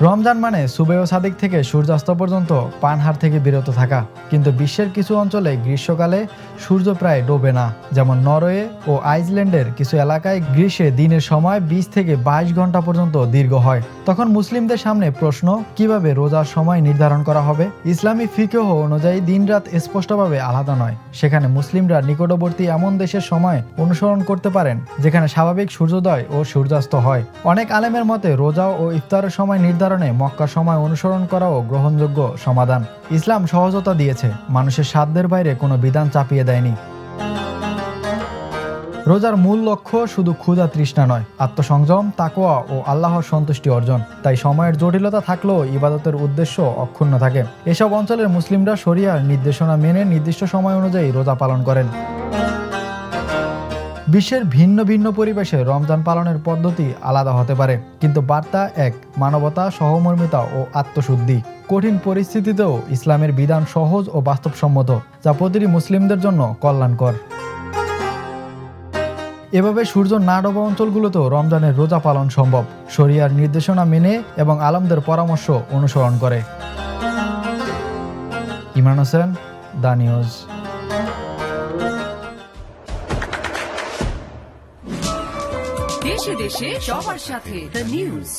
রমজান মানে সুবে ও সাদিক থেকে সূর্যাস্ত পর্যন্ত পানহার থেকে বিরত থাকা। কিন্তু বিশ্বের কিছু অঞ্চলে গ্রীষ্মকালে সূর্য প্রায় ডোবে না, যেমন নরওয়ে ও আইসল্যান্ডের কিছু এলাকায় গ্রীষ্মে দিনের সময় 20 থেকে 22 ঘন্টা পর্যন্ত দীর্ঘ হয়। তখন মুসলিমদের সামনে প্রশ্ন, কিভাবে রোজার সময় নির্ধারণ করা হবে? ইসলামী ফিকহ অনুযায়ী দিন-রাত স্পষ্টভাবে আলাদা নয়। সেখানে মুসলিমরা নিকটবর্তী এমন দেশের সময় অনুসরণ করতে পারেন যেখানে স্বাভাবিক সূর্যোদয় ও সূর্যাস্ত হয়। অনেক আলেমের মতে রোজা ও ইফতারের সময় নির্ধারণে মক্কার সময় অনুসরণ করাও গ্রহণযোগ্য সমাধান। ইসলাম সহজতা দিয়েছে, মানুষের সাধ্যের বাইরে কোনো বিধান চাপিয়ে দেয়নি। রোজার মূল লক্ষ্য শুধু ক্ষুধা তৃষ্ণা নয়, আত্মসংযম, তাকওয়া ও আল্লাহর সন্তুষ্টি অর্জন। তাই সময়ের জটিলতা থাকলেও ইবাদতের উদ্দেশ্য অক্ষুণ্ণ থাকে। এসব অঞ্চলের মুসলিমরা শরিয়ার নির্দেশনা মেনে নির্দিষ্ট সময় অনুযায়ী রোজা পালন করেন। বিশ্বের ভিন্ন ভিন্ন পরিবেশে রমজান পালনের পদ্ধতি আলাদা হতে পারে, কিন্তু বার্তা এক: মানবতা, সহমর্মিতা ও আত্মশুদ্ধি। কঠিন পরিস্থিতিতেও ইসলামের বিধান সহজ ও বাস্তবসম্মত, যা প্রতিটি মুসলিমদের জন্য কল্যাণকর। এভাবে সূর্য না ডোবা অঞ্চলগুলোতেও রমজানের রোজা পালন সম্ভব, শরিয়ার নির্দেশনা মেনে এবং আলেমদের পরামর্শ অনুসরণ করে। Imran Hossain, the news. দেশে দেশে সবার সাথে দ্য নিউজ।